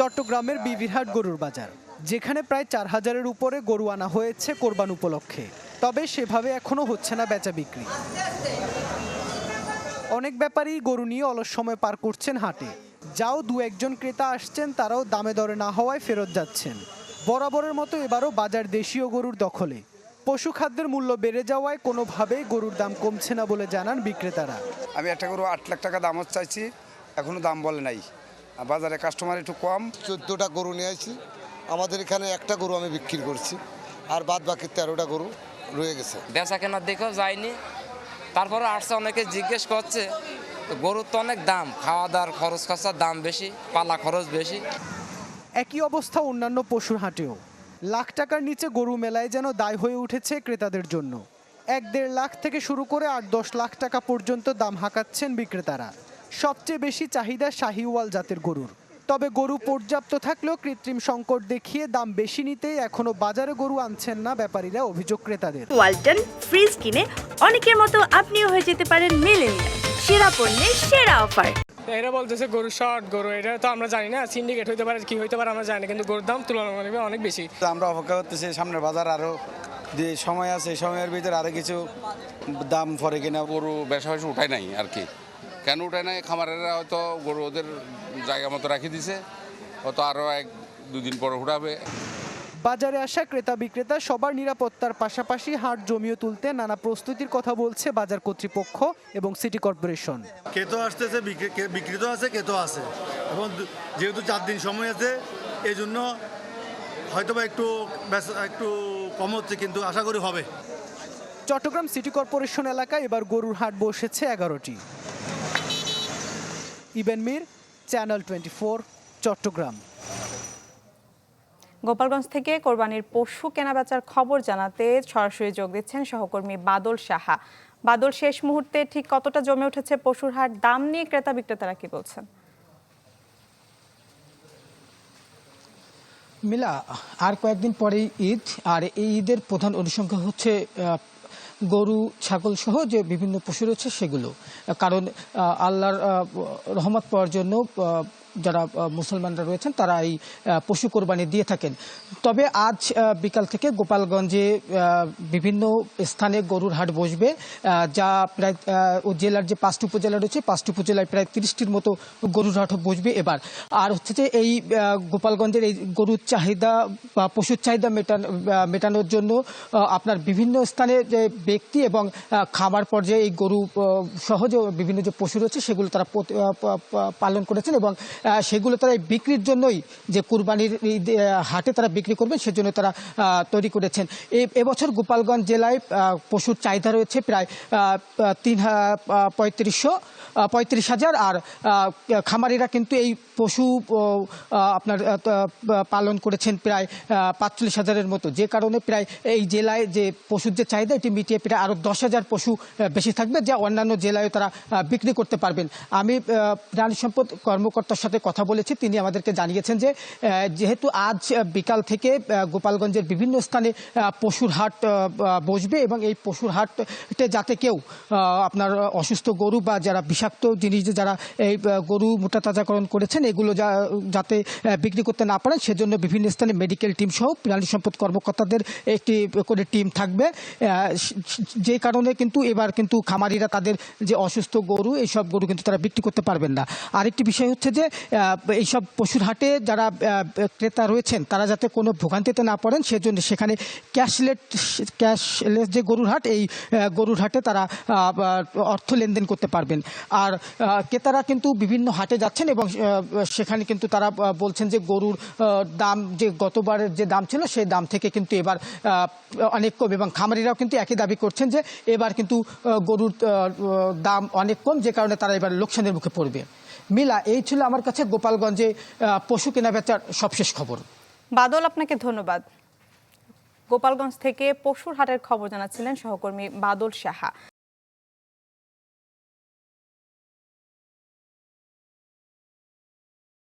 চট্টগ্রামের বিবিরহাট গরুর বাজার, যেখানে প্রায় ৪,০০০-এর উপরে গরু আনা হয়েছে কোরবান উপলক্ষে। তবে সেভাবে এখনো হচ্ছে না বেচা বিক্রি। অনেক ব্যাপারী গরু নিয়ে অলস সময় পার করছেন হাটে। যাও দু একজন ক্রেতা আসছেন, তারাও দামে দরে না হওয়ায় ফেরত যাচ্ছেন। বরাবরের মতো এবারও বাজার দেশীয় গরুর দখলে। পশু খাদ্যের মূল্য বেড়ে যাওয়ায় কোনোভাবেই গরুর দাম কমছে না বলে জানান বিক্রেতারা। আমি একটা গরু ৮ লাখ টাকা দামও চাইছি, এখনো দাম বলে নাই। বাজারে কাস্টমার একটু কম। 14টা গরু নিয়ে আসছি, আমাদের এখানে একটা গরু আমি বিক্রি করছি, আর বাদ বাকি 13টা গরু রয়ে গেছে। বেচা কেনার দিকেও যায়নি, তারপরে আসছে অনেকে জিজ্ঞেস করছে। গরুর তো অনেক দাম, খাওয়া দাওয়ার খরচ খরচার দাম বেশি, পালা খরচ বেশি। একই অবস্থা অন্যান্য পশুর হাটেও। লাখ টাকার নিচে গরু মেলায় যেন দায় হয়ে উঠেছে ক্রেতাদের জন্য। ১-১.৫ লাখ থেকে শুরু করে ৮-১০ লাখ টাকা পর্যন্ত দাম হাঁকাচ্ছেন বিক্রেতারা। সবচেয়ে বেশি চাহিদা শাহিওয়াল জাতের গরুর। তবে গরু পর্যাপ্ত থাকলেও কৃত্রিম সংকট দেখিয়ে দাম বেশি নিতেই এখনো বাজারে গরু আনছেন না ব্যাপারীরা, অভিযোগ ক্রেতাদের। ওয়ালটন ফ্রিজ কিনে অনেকের মতো আপনিও হয়ে যেতে পারেন মিলেনিয়াল। সেরা পণ্যের সেরা অফার। এরা বলতেছে গরু শর্ট গরু, এটা তো আমরা জানি না, সিন্ডিকেট হইতে পারে কি হইতে পারে আমরা জানি না, কিন্তু গরুর দাম তুলনামূলকভাবে অনেক বেশি। আমরা অপেক্ষা করতেছি সামনের বাজার আরও যে সময় আছে, সময়ের ভিতরে আরও কিছু দাম পরে কিনা। গরু বেশা বেশি উঠায় নাই আর কি। কেন উঠায় নাই? খামারেরা হয়তো গরু ওদের জায়গা মতো রাখি দিছে, হয়তো আরও ১-২ দিন পরে উঠাবে। বাজারে আসা ক্রেতা বিক্রেতা সবার নিরাপত্তার পাশাপাশি হাট জমিয়ে তুলতে নানা প্রস্তুতির কথা বলছে বাজার কর্তৃপক্ষ এবং সিটি কর্পোরেশন। কেতো আসতেছে, বিক্রিত আছে, কেতো আছে, এবং যেহেতু 4 দিন সময় আছে, এই জন্য হয়তোবা একটু কম হচ্ছে, কিন্তু আশা করি হবে। চট্টগ্রাম সিটি কর্পোরেশন এলাকায় এবার গরুর হাট বসেছে 11টি। ইবেন মীর, চ্যানেল 24, চট্টগ্রাম। গোপালগঞ্জ থেকে কোরবানির পশু কেনাবেচার খবর জানাতে সরাসরি যোগ দিচ্ছেন সহকর্মী বাদল সাহা। বাদল, শেষ মুহূর্তে ঠিক কতটা জমে উঠেছে পশুর হাট? দাম নিয়ে ক্রেতা বিক্রেতারা কি বলছেন? মিলা, আর কয়েকদিন পরেই ঈদ, আর এই ঈদের প্রধান অনুষঙ্গ হচ্ছে গরু, ছাগল সহ যে বিভিন্ন পশু রয়েছে সেগুলো। কারণ আল্লাহর রহমত পাওয়ার জন্য যারা মুসলমানরা রয়েছেন তারা এই পশু কোরবানি দিয়ে থাকেন। তবে আজ বিকাল থেকে গোপালগঞ্জে বিভিন্ন স্থানে গরুর হাট বসবে, যা প্রায় জেলার যে 5টি উপজেলা রয়েছে 5টি উপজেলায় প্রায় 30টির মতো গরুর হাট বসবে এবার। আর হচ্ছে যে এই গোপালগঞ্জের এই গরুর চাহিদা বা পশুর চাহিদা মেটানোর জন্য আপনার বিভিন্ন স্থানে যে ব্যক্তি এবং খামার পর্যায়ে এই গরু সহ যে বিভিন্ন যে পশু রয়েছে সেগুলো তারা পালন করেছেন, এবং সেগুলো তারা বিক্রির জন্যই যে কুরবানির হাটে তারা বিক্রি করবেন সেজন্য তারা তৈরি করেছেন। এবছর গোপালগঞ্জ জেলায় পশুর চাহিদা রয়েছে প্রায় 35,000, আর খামারিরা কিন্তু এই পশু আপনার পালন করেছেন প্রায় 45,000-এর মতো, যে কারণে প্রায় এই জেলায় যে পশুর যে চাহিদা এটি মিটিয়ে প্রায় আরও 10,000 পশু বেশি থাকবে, যা অন্যান্য জেলায় তারা বিক্রি করতে পারবেন। আমি প্রাণী সম্পদ কর্মকর্তার সাথে কথা বলেছি, তিনি আমাদেরকে জানিয়েছেন যে যেহেতু আজ বিকাল থেকে গোপালগঞ্জের বিভিন্ন স্থানে পশুর হাট বসবে, এবং এই পশুর হাটে যাতে কেউ আপনার অসুস্থ গরু বা যারা বিষাক্ত জিনিস যারা এই গরু মোটা তাজাকরণ করেছেন এগুলো যাতে বিক্রি করতে না পারেন সেজন্য বিভিন্ন স্থানে মেডিকেল টিম সহ প্রাণী সম্পদ কর্মকর্তাদের একটি করে টিম থাকবে। যে কারণে কিন্তু এবার কিন্তু খামারিরা তাদের যে অসুস্থ গরু এইসব গরু কিন্তু তারা বিক্রি করতে পারবেন না। আরেকটি বিষয় হচ্ছে যে এইসব পশুর হাটে যারা ক্রেতা রয়েছেন তারা যাতে কোনো ভোগান্তিতে না পড়েন সেজন্য সেখানে ক্যাশলেস যে গরুর হাট, এই গরুর হাটে তারা অর্থ লেনদেন করতে পারবেন। আর ক্রেতারা কিন্তু বিভিন্ন হাটে যাচ্ছেন এবং সেখানে কিন্তু তারা বলছেন যে গরুর দাম যে গতবারের যে দাম ছিল সেই দাম থেকে কিন্তু এবার অনেক কম, এবং খামারিরাও কিন্তু একই দাবি করছেন যে এবার কিন্তু গরুর দাম অনেক কম, যে কারণে তারা এবার লোকসানের মুখে পড়বে। মিলা, এই ছিল আমার কাছে গোপালগঞ্জে পশু কেনাবেচার সবশেষ খবর। বাদল, আপনাকে ধন্যবাদ। গোপালগঞ্জ থেকে পশুর হাটের খবর জানাচ্ছিলেন সহকর্মী বাদল সাহা।